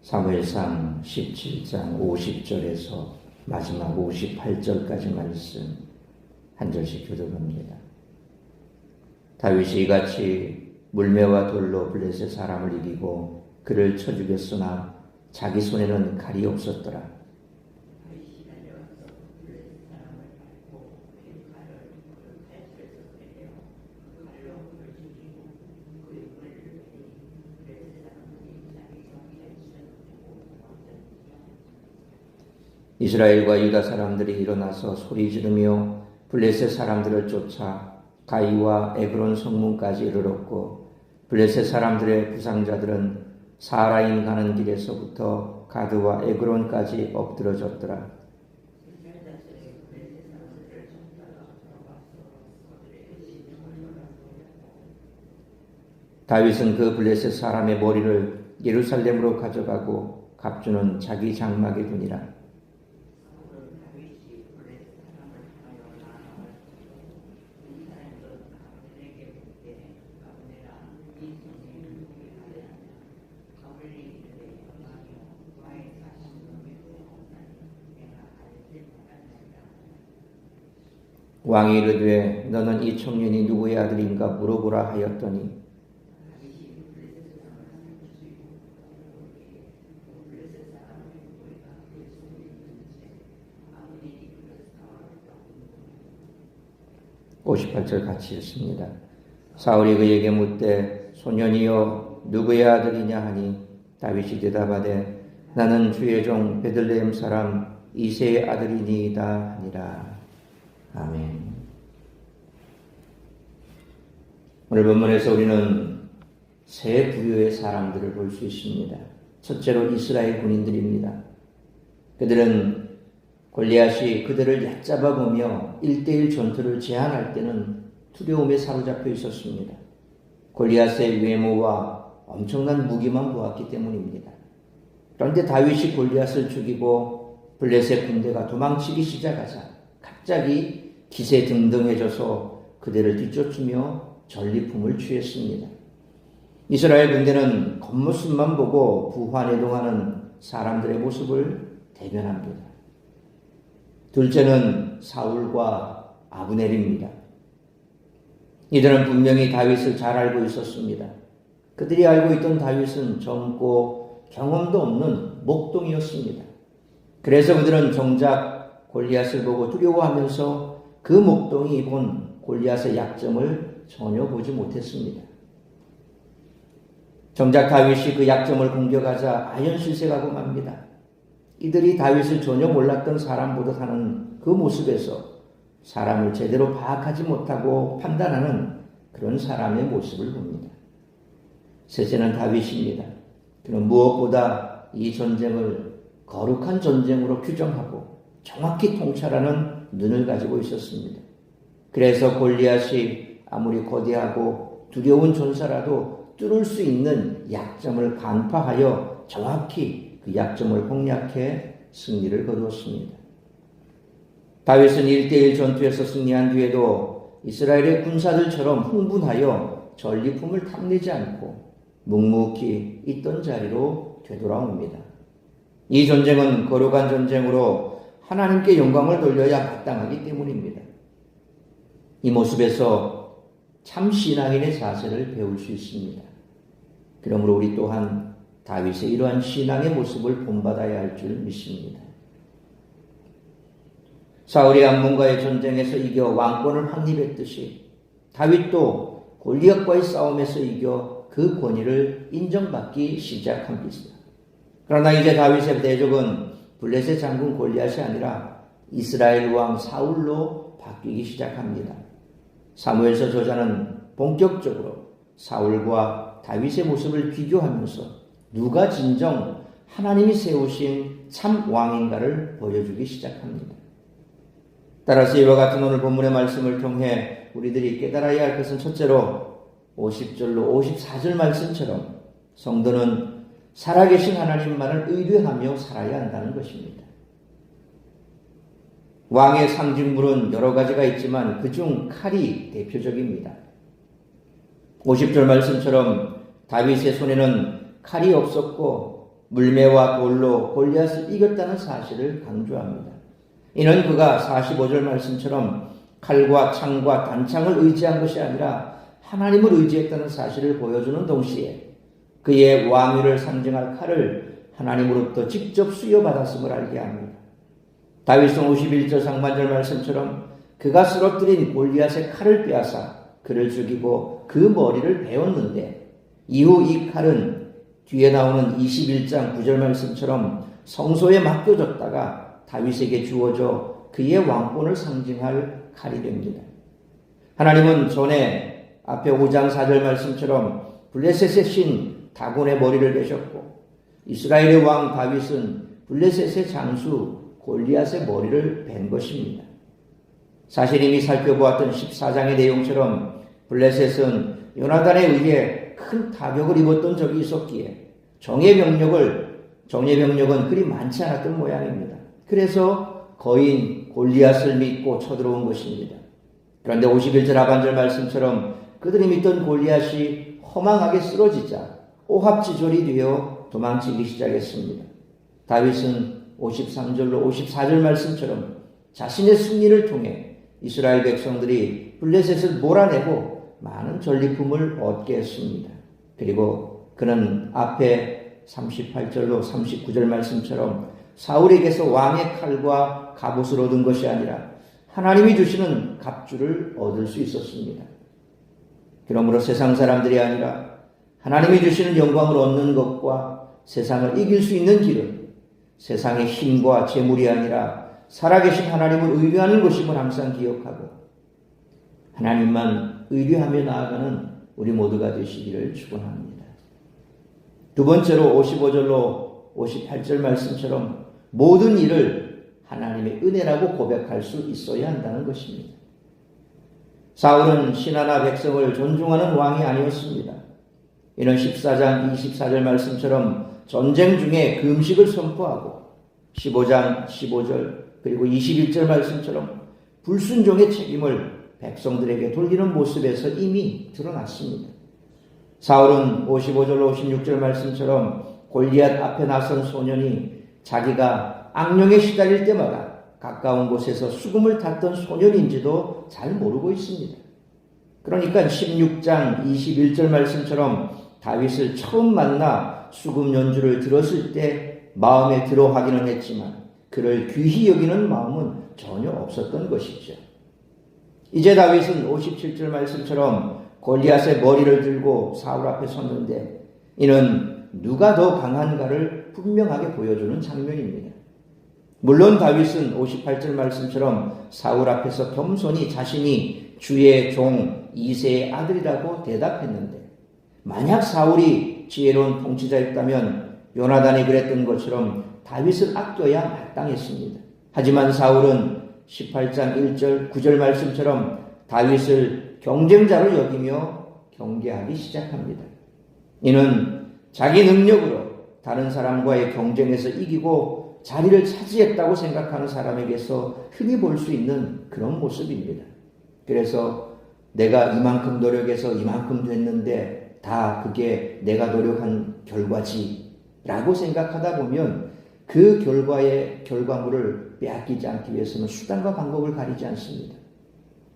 사무엘상 17장 50절에서 마지막 58절까지 말씀 한 절씩 교독합니다. 다윗이 이같이 물매와 돌로 블레셋 사람을 이기고 그를 쳐 죽였으나 자기 손에는 칼이 없었더라. 이스라엘과 유다 사람들이 일어나서 소리 지르며 블레셋 사람들을 쫓아 가이와 에그론 성문까지 이르렀고 블레셋 사람들의 부상자들은 사라임 가는 길에서부터 가드와 에그론까지 엎드러졌더라. 다윗은 그 블레셋 사람의 머리를 예루살렘으로 가져가고 갑주는 자기 장막에 두니라. 왕이 이르되 너는 이 청년이 누구의 아들인가 물어보라 하였더니 (58절) 같이 읽습니다. 사울이 그에게 묻되 소년이여 누구의 아들이냐 하니 다윗이 대답하되 나는 주의 종 베들레헴 사람 이새의 아들이니이다 하니라. 아멘. 오늘 본문에서 우리는 세 부류의 사람들을 볼 수 있습니다. 첫째로 이스라엘 군인들입니다. 그들은 골리앗이 그들을 얕잡아 보며 1대1 전투를 제한할 때는 두려움에 사로잡혀 있었습니다. 골리앗의 외모와 엄청난 무기만 보았기 때문입니다. 그런데 다윗이 골리앗을 죽이고 블레셋 군대가 도망치기 시작하자 갑자기 기세등등해져서 그들을 뒤쫓으며 전리품을 취했습니다. 이스라엘 군대는 겉모습만 보고 부환해동하는 사람들의 모습을 대변합니다. 둘째는 사울과 아브넬입니다. 이들은 분명히 다윗을 잘 알고 있었습니다. 그들이 알고 있던 다윗은 젊고 경험도 없는 목동이었습니다. 그래서 그들은 정작 골리앗을 보고 두려워하면서 그 목동이 본 골리앗의 약점을 전혀 보지 못했습니다. 정작 다윗이 그 약점을 공격하자 아연실색하고 맙니다. 이들이 다윗을 전혀 몰랐던 사람보다 하는 그 모습에서 사람을 제대로 파악하지 못하고 판단하는 그런 사람의 모습을 봅니다. 셋째는 다윗입니다. 그는 무엇보다 이 전쟁을 거룩한 전쟁으로 규정하고 정확히 통찰하는 눈을 가지고 있었습니다. 그래서 골리앗이 아무리 거대하고 두려운 전사라도 뚫을 수 있는 약점을 간파하여 정확히 그 약점을 공략해 승리를 거두었습니다. 다윗은 1대1 전투에서 승리한 뒤에도 이스라엘의 군사들처럼 흥분하여 전리품을 탐내지 않고 묵묵히 있던 자리로 되돌아옵니다. 이 전쟁은 거룩한 전쟁으로 하나님께 영광을 돌려야 마땅하기 때문입니다. 이 모습에서 참 신앙인의 자세를 배울 수 있습니다. 그러므로 우리 또한 다윗의 이러한 신앙의 모습을 본받아야 할 줄 믿습니다. 사울이 암몬과의 전쟁에서 이겨 왕권을 확립했듯이 다윗도 골리앗과의 싸움에서 이겨 그 권위를 인정받기 시작합니다. 그러나 이제 다윗의 대적은 블레셋 장군 골리앗이 아니라 이스라엘 왕 사울로 바뀌기 시작합니다. 사무엘서 저자는 본격적으로 사울과 다윗의 모습을 비교하면서 누가 진정 하나님이 세우신 참 왕인가를 보여주기 시작합니다. 따라서 이와 같은 오늘 본문의 말씀을 통해 우리들이 깨달아야 할 것은 첫째로 50절로 54절 말씀처럼 성도는 살아계신 하나님만을 의뢰하며 살아야 한다는 것입니다. 왕의 상징물은 여러 가지가 있지만 그중 칼이 대표적입니다. 50절 말씀처럼 다윗의 손에는 칼이 없었고 물매와 돌로 골리앗을 이겼다는 사실을 강조합니다. 이는 그가 45절 말씀처럼 칼과 창과 단창을 의지한 것이 아니라 하나님을 의지했다는 사실을 보여주는 동시에 그의 왕위를 상징할 칼을 하나님으로부터 직접 수여받았음을 알게 합니다. 다윗은 51절 상반절 말씀처럼 그가 쓰러뜨린 골리앗의 칼을 빼앗아 그를 죽이고 그 머리를 베었는데, 이후 이 칼은 뒤에 나오는 21장 9절 말씀처럼 성소에 맡겨졌다가 다윗에게 주어져 그의 왕권을 상징할 칼이 됩니다. 하나님은 전에 앞에 5장 4절 말씀처럼 블레셋의 신 다곤의 머리를 베셨고, 이스라엘의 왕 다윗은 블레셋의 장수 골리앗의 머리를 벤 것입니다. 사실 이미 살펴보았던 14장의 내용처럼 블레셋은 요나단에 의해 큰 타격을 입었던 적이 있었기에 정예 병력은 그리 많지 않았던 모양입니다. 그래서 거인 골리앗을 믿고 쳐들어온 것입니다. 그런데 51절 하반절 말씀처럼 그들이 믿던 골리앗이 허망하게 쓰러지자 오합지졸이 되어 도망치기 시작했습니다. 다윗은 53절로 54절 말씀처럼 자신의 승리를 통해 이스라엘 백성들이 블레셋을 몰아내고 많은 전리품을 얻게 했습니다. 그리고 그는 앞에 38절로 39절 말씀처럼 사울에게서 왕의 칼과 갑옷을 얻은 것이 아니라 하나님이 주시는 갑주를 얻을 수 있었습니다. 그러므로 세상 사람들이 아니라 하나님이 주시는 영광을 얻는 것과 세상을 이길 수 있는 길은 세상의 힘과 재물이 아니라 살아계신 하나님을 의뢰하는 것임을 항상 기억하고 하나님만 의뢰하며 나아가는 우리 모두가 되시기를 축원합니다. 두 번째로 55절로 58절 말씀처럼 모든 일을 하나님의 은혜라고 고백할 수 있어야 한다는 것입니다. 사울은 신하나 백성을 존중하는 왕이 아니었습니다. 이는 14장 24절 말씀처럼 전쟁 중에 금식을 선포하고 15장 15절 그리고 21절 말씀처럼 불순종의 책임을 백성들에게 돌리는 모습에서 이미 드러났습니다. 사울은 55절 56절 말씀처럼 골리앗 앞에 나선 소년이 자기가 악령에 시달릴 때마다 가까운 곳에서 수금을 탔던 소년인지도 잘 모르고 있습니다. 그러니까 16장 21절 말씀처럼 다윗을 처음 만나 수금 연주를 들었을 때 마음에 들어 하기는 했지만 그를 귀히 여기는 마음은 전혀 없었던 것이죠. 이제 다윗은 57절 말씀처럼 골리앗의 머리를 들고 사울 앞에 섰는데 이는 누가 더 강한가를 분명하게 보여주는 장면입니다. 물론 다윗은 58절 말씀처럼 사울 앞에서 겸손히 자신이 주의 종 이새의 아들이라고 대답했는데, 만약 사울이 지혜로운 통치자였다면 요나단이 그랬던 것처럼 다윗을 아껴야 마땅했습니다. 하지만 사울은 18장 1절 9절 말씀처럼 다윗을 경쟁자로 여기며 경계하기 시작합니다. 이는 자기 능력으로 다른 사람과의 경쟁에서 이기고 자리를 차지했다고 생각하는 사람에게서 흔히 볼 수 있는 그런 모습입니다. 그래서 내가 이만큼 노력해서 이만큼 됐는데 다 그게 내가 노력한 결과지 라고 생각하다 보면 그 결과의 결과물을 빼앗기지 않기 위해서는 수단과 방법을 가리지 않습니다.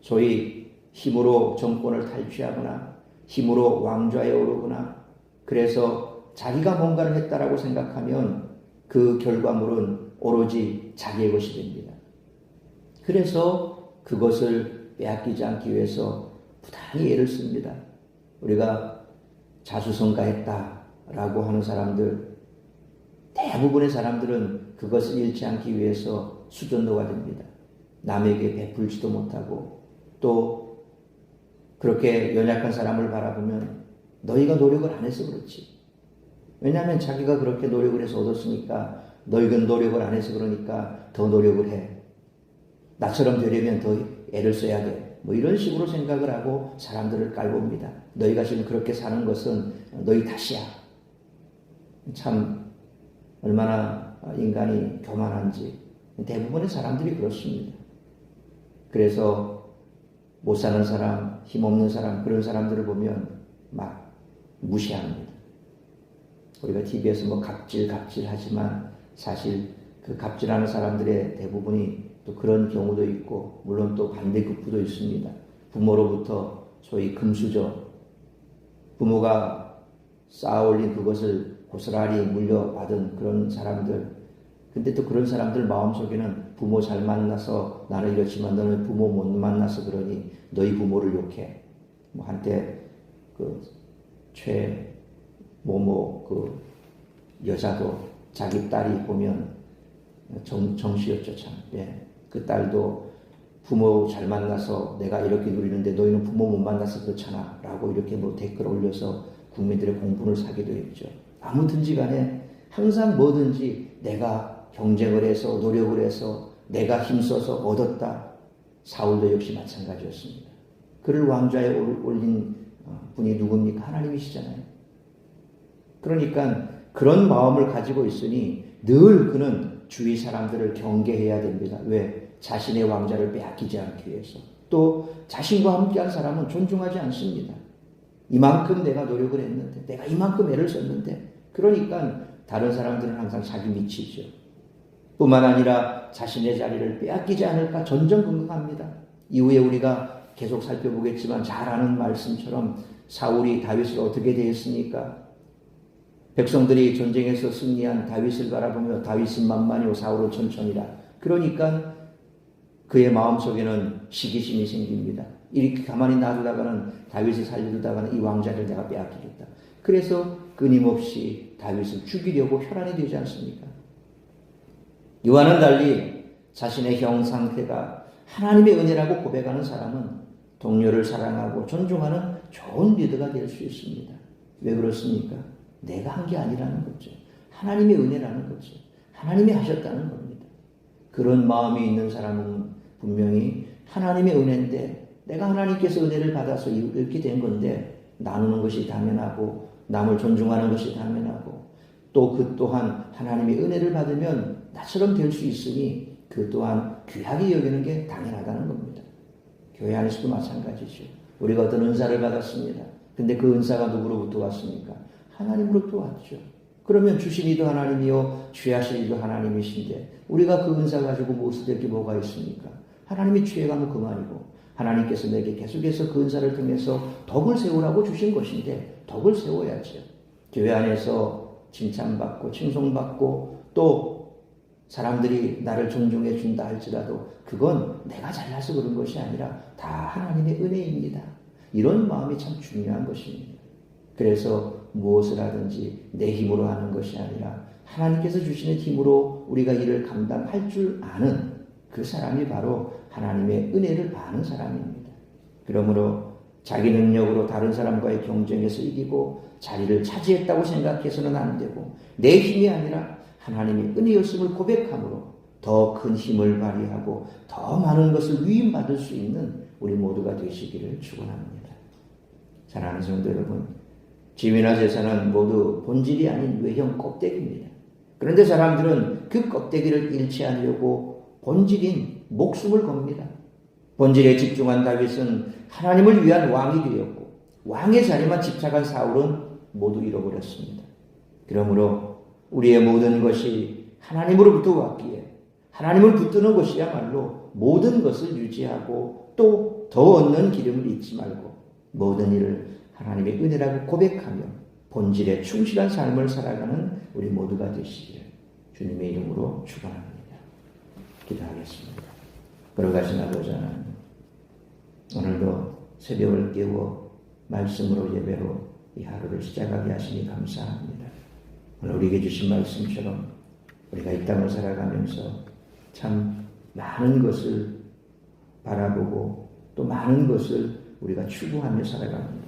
소위 힘으로 정권을 탈취하거나 힘으로 왕좌에 오르거나 그래서 자기가 뭔가를 했다라고 생각하면 그 결과물은 오로지 자기의 것이 됩니다. 그래서 그것을 빼앗기지 않기 위해서 부단히 애를 씁니다. 우리가 자수성가했다라고 하는 사람들, 대부분의 사람들은 그것을 잃지 않기 위해서 수전도가 됩니다. 남에게 베풀지도 못하고 또 그렇게 연약한 사람을 바라보면 너희가 노력을 안 해서 그렇지. 왜냐하면 자기가 그렇게 노력을 해서 얻었으니까 너희는 노력을 안 해서 그러니까 더 노력을 해. 나처럼 되려면 더 애를 써야 돼. 뭐 이런 식으로 생각을 하고 사람들을 깔봅니다. 너희가 지금 그렇게 사는 것은 너희 탓이야. 참 얼마나 인간이 교만한지. 대부분의 사람들이 그렇습니다. 그래서 못 사는 사람, 힘없는 사람, 그런 사람들을 보면 막 무시합니다. 우리가 TV에서 뭐 갑질 하지만 사실 그 갑질하는 사람들의 대부분이 또 그런 경우도 있고, 물론 또 반대급부도 있습니다. 부모로부터 소위 금수저, 부모가 쌓아올린 그것을 고스란히 물려받은 그런 사람들. 근데 또 그런 사람들 마음속에는 부모 잘 만나서 나는 이렇지만 너는 부모 못 만나서 그러니 너희 부모를 욕해. 뭐 한때 그 최모모 그 여자도 자기 딸이 보면 정씨였죠 참. 예. 그 딸도 부모 잘 만나서 내가 이렇게 누리는데 너희는 부모 못 만나서 그렇잖아 라고 이렇게 뭐 댓글 올려서 국민들의 공분을 사기도 했죠. 아무튼지 간에 항상 뭐든지 내가 경쟁을 해서 노력을 해서 내가 힘써서 얻었다. 사울도 역시 마찬가지였습니다. 그를 왕좌에 올린 분이 누굽니까? 하나님이시잖아요. 그러니까 그런 마음을 가지고 있으니 늘 그는 주위 사람들을 경계해야 됩니다. 왜? 자신의 왕좌를 빼앗기지 않기 위해서. 또 자신과 함께한 사람은 존중하지 않습니다. 이만큼 내가 노력을 했는데, 내가 이만큼 애를 썼는데, 그러니까 다른 사람들은 항상 자기 미치죠. 뿐만 아니라 자신의 자리를 빼앗기지 않을까 전전긍긍합니다. 이후에 우리가 계속 살펴보겠지만 잘 아는 말씀처럼 사울이 다윗을 어떻게 대했습니까? 백성들이 전쟁에서 승리한 다윗을 바라보며 다윗은 만만이요 사울은 천천히라. 그러니까 그의 마음속에는 시기심이 생깁니다. 이렇게 가만히 놔두다가는 다윗을 살려두다가는 이 왕자를 내가 빼앗기겠다. 그래서 끊임없이 다윗을 죽이려고 혈안이 되지 않습니까? 이와는 달리 자신의 형 상태가 하나님의 은혜라고 고백하는 사람은 동료를 사랑하고 존중하는 좋은 리더가 될 수 있습니다. 왜 그렇습니까? 내가 한 게 아니라는 거죠. 하나님의 은혜라는 거죠. 하나님이 하셨다는 겁니다. 그런 마음이 있는 사람은 분명히 하나님의 은혜인데 내가 하나님께서 은혜를 받아서 이렇게 된 건데 나누는 것이 당연하고 남을 존중하는 것이 당연하고 또 그 또한 하나님의 은혜를 받으면 나처럼 될 수 있으니 그 또한 귀하게 여기는 게 당연하다는 겁니다. 교회 안에서도 마찬가지죠. 우리가 어떤 은사를 받았습니다. 근데 그 은사가 누구로부터 왔습니까? 하나님으로부터 왔죠. 그러면 주신 이도 하나님이요 취하신 이도 하나님이신데 우리가 그 은사 가지고 무엇을 될 게 뭐가 있습니까? 하나님이 취해가면 그만이고 하나님께서 내게 계속해서 그 은사를 통해서 덕을 세우라고 주신 것인데 덕을 세워야죠. 교회 안에서 칭찬받고 칭송받고 또 사람들이 나를 존중해 준다 할지라도 그건 내가 잘나서 그런 것이 아니라 다 하나님의 은혜입니다. 이런 마음이 참 중요한 것입니다. 그래서 무엇을 하든지 내 힘으로 하는 것이 아니라 하나님께서 주시는 힘으로 우리가 일을 감당할 줄 아는 그 사람이 바로 하나님의 은혜를 받는 사람입니다. 그러므로 자기 능력으로 다른 사람과의 경쟁에서 이기고 자리를 차지했다고 생각해서는 안 되고 내 힘이 아니라 하나님의 은혜였음을 고백함으로 더 큰 힘을 발휘하고 더 많은 것을 위임받을 수 있는 우리 모두가 되시기를 축원합니다. 사랑하는 성도 여러분, 지위나 재산은 모두 본질이 아닌 외형 껍데기입니다. 그런데 사람들은 그 껍데기를 잃지 않으려고 본질인 목숨을 겁니다. 본질에 집중한 다윗은 하나님을 위한 왕이 되었고 왕의 자리만 집착한 사울은 모두 잃어버렸습니다. 그러므로 우리의 모든 것이 하나님으로부터 왔기에 하나님을 붙드는 것이야말로 모든 것을 유지하고 또 더 얻는 기름을 잊지 말고 모든 일을 하나님의 은혜라고 고백하며 본질에 충실한 삶을 살아가는 우리 모두가 되시기를 주님의 이름으로 축원합니다. 기도하겠습니다. 걸어가신 아버지 하나님, 오늘도 새벽을 깨워 말씀으로 예배로 이 하루를 시작하게 하시니 감사합니다. 오늘 우리에게 주신 말씀처럼 우리가 이 땅을 살아가면서 참 많은 것을 바라보고 또 많은 것을 우리가 추구하며 살아갑니다.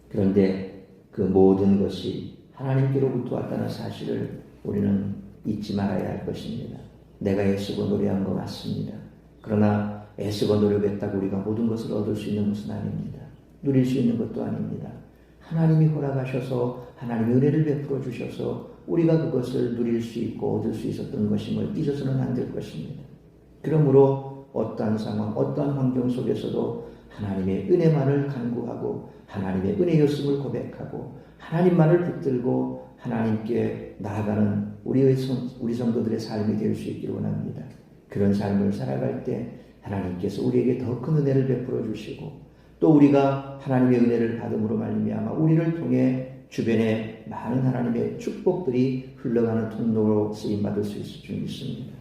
그런데 그 모든 것이 하나님께로부터 왔다는 사실을 우리는 잊지 말아야 할 것입니다. 내가 애쓰고 노력한 것 같습니다. 그러나 애쓰고 노력했다고 우리가 모든 것을 얻을 수 있는 것은 아닙니다. 누릴 수 있는 것도 아닙니다. 하나님이 허락하셔서 하나님의 은혜를 베풀어 주셔서 우리가 그것을 누릴 수 있고 얻을 수 있었던 것임을 잊어서는 안 될 것입니다. 그러므로 어떠한 상황, 어떠한 환경 속에서도 하나님의 은혜만을 간구하고 하나님의 은혜였음을 고백하고 하나님만을 붙들고 하나님께 나아가는 우리 성도들의 삶이 될 수 있기를 원합니다. 그런 삶을 살아갈 때 하나님께서 우리에게 더 큰 은혜를 베풀어 주시고 또 우리가 하나님의 은혜를 받음으로 말미암아 우리를 통해 주변에 많은 하나님의 축복들이 흘러가는 통로로 쓰임받을 수 있을 줄 믿습니다.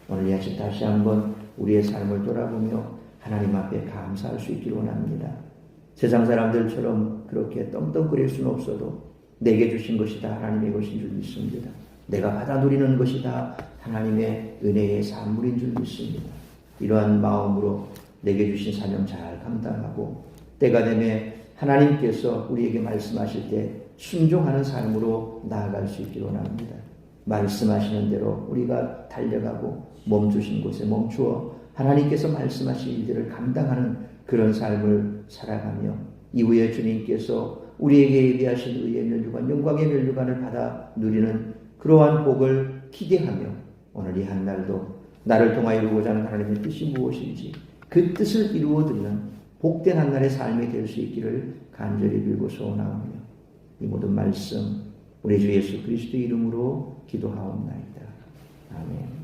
오늘 이 아침 다시 한번 우리의 삶을 돌아보며 하나님 앞에 감사할 수 있기를 원합니다. 세상 사람들처럼 그렇게 떵떵거릴 수는 없어도 내게 주신 것이 다 하나님의 것인 줄 믿습니다. 내가 받아 누리는 것이 다 하나님의 은혜의 산물인 줄 믿습니다. 이러한 마음으로 내게 주신 사명 잘 감당하고 때가 되면 하나님께서 우리에게 말씀하실 때 순종하는 삶으로 나아갈 수 있기를 원합니다. 말씀하시는 대로 우리가 달려가고 멈추신 곳에 멈추어 하나님께서 말씀하신 일들을 감당하는 그런 삶을 살아가며 이후에 주님께서 우리에게 예비하신 의의 면류관, 영광의 면류관을 받아 누리는 그러한 복을 기대하며 오늘 이 한날도 나를 통하여 이루고자 하는 하나님의 뜻이 무엇인지 그 뜻을 이루어드리는 복된 한날의 삶이 될 수 있기를 간절히 빌고 소원하오며 이 모든 말씀 우리 주 예수 그리스도의 이름으로 기도하옵나이다. 아멘.